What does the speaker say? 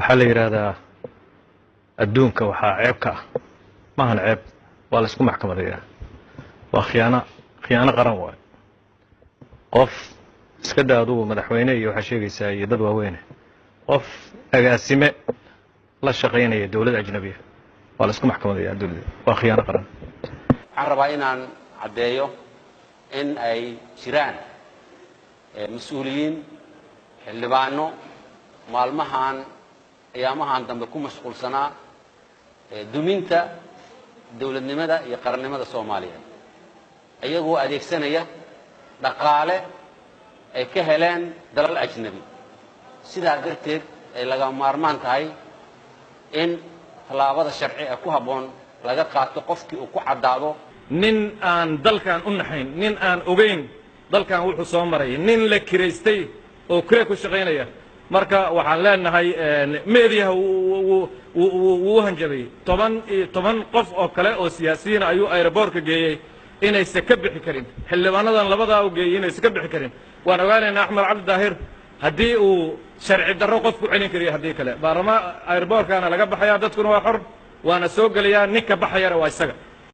waxaa la yidhaahdaa adduunka waxaa ceeb ka ah maahan ceeb waa la isku maxkamadayaa waa khiyaano qaran waayo qof iska daa adugu madaxweyne iyo waxaa sheegaysaa iyo dad waaweyne qof agaasime la shaqaynaya dowlad ajnabiya waa la isku maxkamadayaa adduunyada waa khiyaano qaran waxaan rabaa inaan caddeeyo in ay jiraan mas-uuliyiin xildhibaano maalmahan ayaamahan dambe ku mashquulsanaa duminta dawladnimada iyo qarannimada Soomaaliyeed ayagoo adeegsanaya dhaqaale ay ka heleen dalal ajnabi sidaa darteed ay laga maarmaan tahay in talaabada sharci ah ku haboon laga qaato qofkii uu ku cadaado nin aan dalkan u naxayn nin aan ogeyn dalkan wuxuu soo maray nin la kireystay oo kale ku shaqeynaya marka waxaan leenahay meediyaha uu hanjabay 10 qof oo kale oo siyaasiyiin ayuu airport ka geeyay inaysan ka bixi karin xildhibaanadan labadaa u geeyay inaysan ka bixi karin waan ogaanaynaa Axmed Cabdi Daahir haddii uu sharci darro qof ku celin kariyo haddii kale baarlama airport kana laga baxaya dadkuna waa xor waana soo galayaa ninka baxayana waa isaga